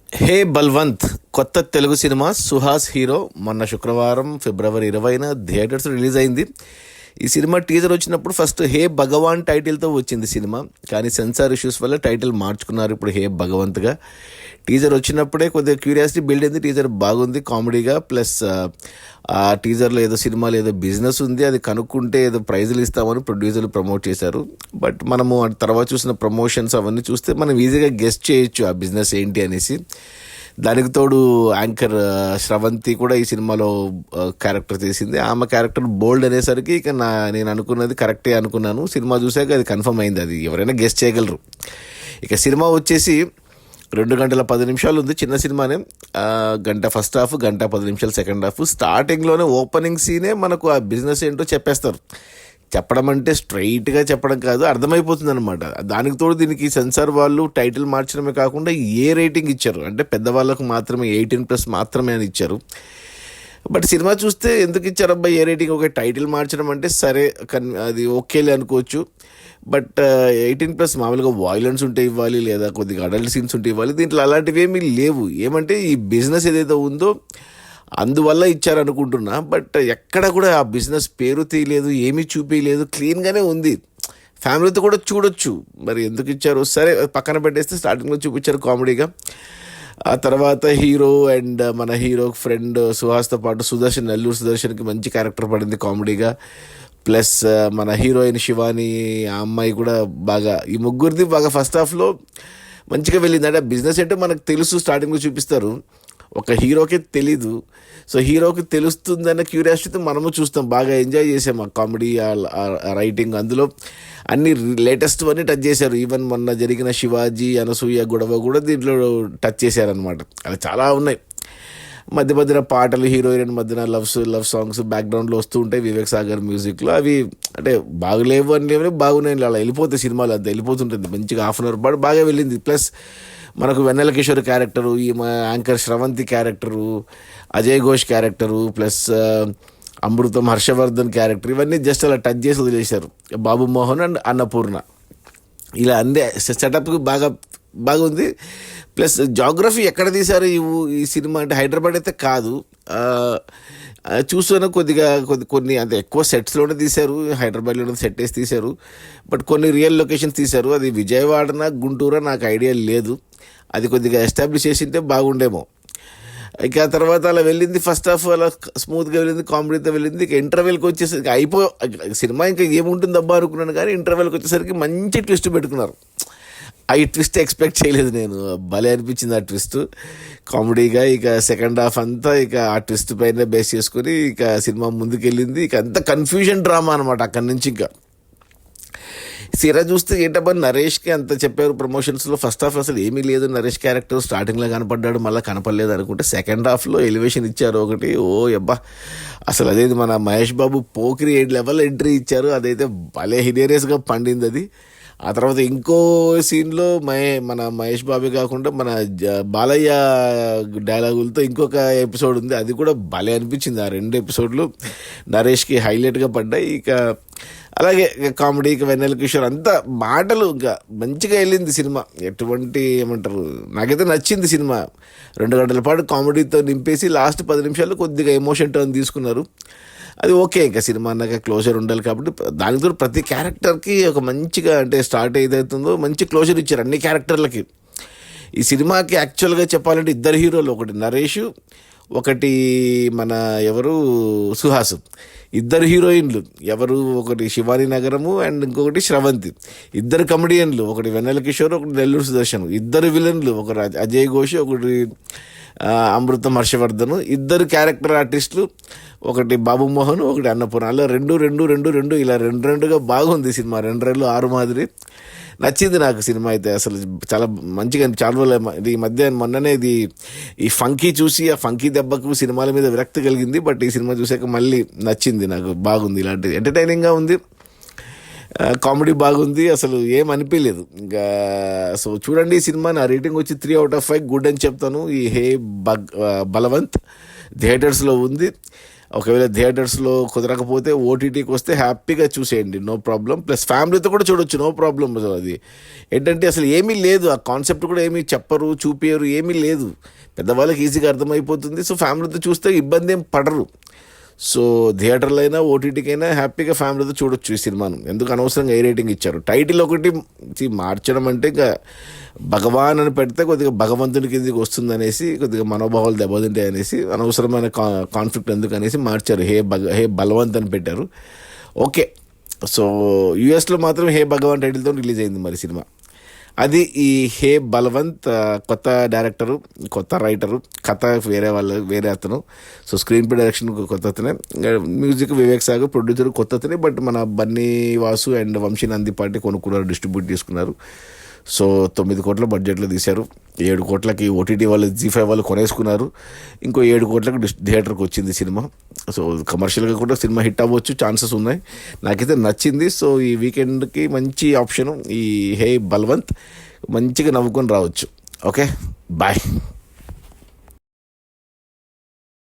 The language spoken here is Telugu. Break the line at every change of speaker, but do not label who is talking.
హే బల్వంత్ కొత్త తెలుగు సినిమా సుహాస్ హీరో మొన్న శుక్రవారం ఫిబ్రవరి 20న థియేటర్స్ రిలీజ్ అయింది. ఈ సినిమా టీజర్ వచ్చినప్పుడు ఫస్ట్ హే భగవాన్ టైటిల్తో వచ్చింది సినిమా. కానీ సెన్సార్ ఇష్యూస్ వల్ల టైటిల్ మార్చుకున్నారు ఇప్పుడు హే భగవంత్గా. టీజర్ వచ్చినప్పుడే కొద్దిగా క్యూరియాసిటీ బిల్డ్ అయింది. టీజర్ బాగుంది, కామెడీగా, ప్లస్ ఆ టీజర్లో ఏదో సినిమాలో ఏదో బిజినెస్ ఉంది, అది కనుక్కుంటే ఏదో ప్రైజులు ఇస్తామని ప్రొడ్యూసర్లు ప్రమోట్ చేశారు. బట్ మనము తర్వాత చూసిన ప్రమోషన్స్ అవన్నీ చూస్తే మనం ఈజీగా గెస్ట్ చేయొచ్చు ఆ బిజినెస్ ఏంటి అనేసి. దానికి తోడు యాంకర్ శ్రవంతి కూడా ఈ సినిమాలో క్యారెక్టర్ చేసింది. ఆమె క్యారెక్టర్ బోల్డ్ అనేసరికి ఇక నేను అనుకున్నది కరెక్టే అనుకున్నాను. సినిమా చూసాక అది కన్ఫర్మ్ అయింది, అది ఎవరైనా గెస్ట్ చేయగలరు. ఇక సినిమా వచ్చేసి 2 గంటల 10 నిమిషాలు ఉంది, చిన్న సినిమానే. గంట ఫస్ట్ హాఫ్, గంట 10 నిమిషాలు సెకండ్ హాఫ్. స్టార్టింగ్లోనే ఓపెనింగ్ సీనే మనకు ఆ బిజినెస్ ఏంటో చెప్పేస్తారు. చెప్పడం అంటే స్ట్రైట్గా చెప్పడం కాదు, అర్థమైపోతుంది అనమాట. దానికి తోడు దీనికి సెన్సార్ వాళ్ళు టైటిల్ మార్చడమే కాకుండా ఏ రేటింగ్ ఇచ్చారు అంటే పెద్దవాళ్ళకు మాత్రమే 18+ మాత్రమే అని ఇచ్చారు. బట్ సినిమా చూస్తే ఎందుకు ఇచ్చారబ్బా ఏ రేటింగ్, ఒక టైటిల్ మార్చడం అంటే సరే అది ఓకేలే అనుకోవచ్చు. బట్ 18+ మామూలుగా వాయిలెన్స్ ఉంటే ఇవ్వాలి, లేదా కొద్దిగా అడల్ట్ సీన్స్ ఉంటే ఇవ్వాలి. దీంట్లో అలాంటివి ఏమీ లేవు. ఏమంటే ఈ బిజినెస్ ఏదైతే ఉందో అందువల్ల ఇచ్చారనుకుంటున్నా. బట్ ఎక్కడ కూడా ఆ బిజినెస్ పేరు తీయలేదు, ఏమీ చూపించలేదు, క్లీన్గానే ఉంది. ఫ్యామిలీతో కూడా చూడొచ్చు. మరి ఎందుకు ఇచ్చారు సరే పక్కన పెట్టేస్తే స్టార్టింగ్లో చూపించారు కామెడీగా. ఆ తర్వాత హీరో అండ్ మన హీరో ఫ్రెండ్ సుహాస్తో పాటు సుదర్శన్, నెల్లూరు సుదర్శన్కి మంచి క్యారెక్టర్ పడింది కామెడీగా. ప్లస్ మన హీరోయిన్ శివాని, ఆ అమ్మాయి కూడా బాగా, ఈ ముగ్గురిది బాగా ఫస్ట్ హాఫ్లో మంచిగా వెళ్ళింది. అంటే బిజినెస్ అంటే మనకు తెలుసు, స్టార్టింగ్లో చూపిస్తారు, ఒక హీరోకి తెలీదు. సో హీరోకి తెలుస్తుందన్న క్యూరియాసిటీతో మనము చూస్తాం, బాగా ఎంజాయ్ చేసాం ఆ కామెడీ, ఆ రైటింగ్. అందులో అన్ని లేటెస్ట్ అన్నీ టచ్ చేశారు. ఈవెన్ మొన్న జరిగిన శివాజీ అనసూయ గొడవ కూడా దీంట్లో టచ్ చేశారనమాట. అలా చాలా ఉన్నాయి. మధ్య మధ్యన పాటలు, హీరోయిన్ మధ్యన లవ్ సాంగ్స్ బ్యాక్గ్రౌండ్లో వస్తూ ఉంటాయి వివేక్ సాగర్ మ్యూజిక్లో. అవి అంటే బాగులేవు అని లేవని, బాగున్నాయి, అలా వెళ్ళిపోతాయి సినిమాలు, అంతా వెళ్ళిపోతుంటుంది. మంచిగా హాఫ్ అన్ అవర్ పాటు బాగా వెళ్ళింది. ప్లస్ మనకు వెన్నెల కిషోర్ క్యారెక్టరు, ఈ anchor Sravanthi character, Ajay Ghosh character, plus Amrutham Harshavardhan character, ఇవన్నీ జస్ట్ అలా టచ్ చేసి వదిలేశారు. బాబు మోహన్ అండ్ అన్నపూర్ణ, ఇలా అందే సెటప్కి బాగుంది. ప్లస్ జాగ్రఫీ ఎక్కడ తీశారు ఈ సినిమా అంటే హైదరాబాద్ అయితే కాదు. చూస్తున్న కొన్ని అంత ఎక్కువ సెట్స్లోనే తీశారు, హైదరాబాద్లోనే సెట్ వేసి తీశారు. బట్ కొన్ని రియల్ లొకేషన్స్ తీశారు. అది విజయవాడనా గుంటూరా నాకు ఐడియా లేదు. అది కొద్దిగా ఎస్టాబ్లిష్ చేసింటే బాగుండేమో. ఇక తర్వాత అలా వెళ్ళింది, ఫస్ట్ హాఫ్ అలా స్మూత్గా వెళ్ళింది, కామెడీతో వెళ్ళింది. ఇక ఇంటర్వెల్కి వచ్చేసరికి సినిమా ఇంకా ఏముంటుంది అబ్బా అనుకున్నాను, కానీ ఇంటర్వెల్కి వచ్చేసరికి మంచి ట్విస్ట్ పెట్టుకున్నారు. ఈ ట్విస్ట్ ఎక్స్పెక్ట్ చేయలేదు నేను, భలే అనిపించింది ఆ ట్విస్ట్ కామెడీగా. ఇక సెకండ్ హాఫ్ అంతా ఇక ఆ ట్విస్ట్ పైన బేస్ చేసుకుని ఇక సినిమా ముందుకెళ్ళింది. ఇక అంత కన్ఫ్యూజన్ డ్రామా అనమాట అక్కడి నుంచి. ఇంకా సిరా చూస్తే ఏంటబ్బా నరేష్కి అంత చెప్పారు ప్రమోషన్స్లో, ఫస్ట్ హాఫ్ అసలు ఏమీ లేదు, నరేష్ క్యారెక్టర్ స్టార్టింగ్లో కనపడ్డాడు, మళ్ళీ కనపడలేదు అనుకుంటే సెకండ్ హాఫ్లో ఎలివేషన్ ఇచ్చారు ఒకటి. అబ్బా అసలు అదేది మన మహేష్ బాబు పోకిరి లెవెల్ ఎంట్రీ ఇచ్చారు, అదైతే భలే హిలేరియస్గా పండింది అది. ఆ తర్వాత ఇంకో సీన్లో మన మహేష్ బాబు కాకుండా మన బాలయ్య డైలాగులతో ఇంకొక ఎపిసోడ్ ఉంది, అది కూడా భలే అనిపించింది. ఆ 2 ఎపిసోడ్లు నరేష్కి హైలైట్గా పడ్డాయి. ఇక అలాగే కామెడీ, ఇక వెన్నెల కిషోర్ అంతా మాటలు, ఇంకా మంచిగా వెళ్ళింది సినిమా. ఎటువంటి ఏమంటారు, నాకైతే నచ్చింది సినిమా. 2 గంటల పాటు కామెడీతో నింపేసి లాస్ట్ 10 నిమిషాలు కొద్దిగా ఎమోషన్ టర్న్ తీసుకున్నారు. అది ఓకే, ఇంకా సినిమా అన్నాక క్లోజర్ ఉండాలి కాబట్టి దానితో ప్రతి క్యారెక్టర్కి ఒక మంచిగా అంటే స్టార్ట్ ఏదైతుందో మంచి క్లోజర్ ఇచ్చారు అన్ని క్యారెక్టర్లకి. ఈ సినిమాకి యాక్చువల్గా చెప్పాలంటే 2 హీరోలు, ఒకటి నరేష్, ఒకటి మన ఎవరు సుహాస్. 2 హీరోయిన్లు ఎవరు, ఒకటి శివాని నగరము అండ్ ఇంకొకటి శ్రవంతి. 2 కమెడియన్లు, ఒకటి వెన్నెల కిషోర్, ఒకటి నెల్లూరు సుదర్శన్. 2 విలన్లు, ఒకటి అజయ్ ఘోష్, ఒకటి అమృతం హర్షవర్ధన్. 2 క్యారెక్టర్ ఆర్టిస్టులు, ఒకటి బాబు మోహన్, ఒకటి అన్నపూర్ణ. అలా 2 ఇలా 2గా బాగుంది సినిమా. 2 6 మాదిరి నచ్చింది నాకు సినిమా అయితే. అసలు చాలా మంచిగా, చాలా ఈ మధ్య మొన్ననే ఈ ఫంకీ చూసి ఆ ఫంకీ దెబ్బకు సినిమాల మీద విరక్తి కలిగింది. బట్ ఈ సినిమా చూసాక మళ్ళీ నచ్చింది నాకు, బాగుంది, ఇలాంటిది ఎంటర్టైనింగ్గా ఉంది, కామెడీ బాగుంది, అసలు ఏం అనిపించలేదు ఇంకా. సో చూడండి ఈ సినిమా. నా రేటింగ్ వచ్చి 3/5 గుడ్ అని చెప్తాను. ఈ హే బలవంత్ థియేటర్స్లో ఉంది. ఒకవేళ థియేటర్స్లో కుదరకపోతే ఓటీటీకి వస్తే హ్యాపీగా చూసేయండి, నో ప్రాబ్లం. ప్లస్ ఫ్యామిలీతో కూడా చూడొచ్చు, నో ప్రాబ్లం. అసలు అది ఏంటంటే అసలు ఏమీ లేదు, ఆ కాన్సెప్ట్ కూడా ఏమీ చెప్పరు, చూపించరు, ఏమీ లేదు. పెద్దవాళ్ళకి ఈజీగా అర్థమైపోతుంది. సో ఫ్యామిలీతో చూస్తే ఇబ్బంది ఏం పడరు. సో థియేటర్లో అయినా ఓటీటీకైనా హ్యాపీగా ఫ్యామిలీతో చూడొచ్చు ఈ సినిమాను. ఎందుకు అనవసరంగా ఏ రేటింగ్ ఇచ్చారు? టైటిల్ ఒకటి మార్చడం అంటే ఇంకా భగవాన్ అని పెడితే కొద్దిగా భగవంతుని కిందికి వస్తుంది అనేసి, కొద్దిగా మనోభావాలు దెబ్బతింటాయి అనేసి, అనవసరమైన కాన్ఫ్లిక్ట్ ఎందుకు అనేసి మార్చారు. హే బలవంత్ అని పెట్టారు. ఓకే. సో యూఎస్లో మాత్రం హే భగవాన్ టైటిల్తో రిలీజ్ అయింది మరి సినిమా. అది ఈ హే బలవంత్. కొత్త డైరెక్టరు, కొత్త రైటరు, కథ వేరే అతను. సో స్క్రీన్ ప్లే డైరెక్షన్ కొత్త అతనే, మ్యూజిక్ వివేక్ సాగర్, ప్రొడ్యూసర్ కొత్త అతనే. బట్ మన బన్నీ వాసు అండ్ వంశీ నందిపాటి కొనుక్కున్నారు, డిస్ట్రిబ్యూట్ చేసుకున్నారు. సో 9 కోట్ల బడ్జెట్లో తీశారు. 7 కోట్లకి ఓటీటీ వాళ్ళు, జీ5 వాళ్ళు కొనేసుకున్నారు. ఇంకో 7 కోట్లకు థియేటర్కి వచ్చింది సినిమా. సో కమర్షియల్గా కూడా సినిమా హిట్ అవ్వచ్చు, ఛాన్సెస్ ఉన్నాయి. నాకైతే నచ్చింది. సో ఈ వీకెండ్కి మంచి ఆప్షను ఈ హే బల్వంత్. మంచిగా నవ్వుకొని రావచ్చు. Okay, bye.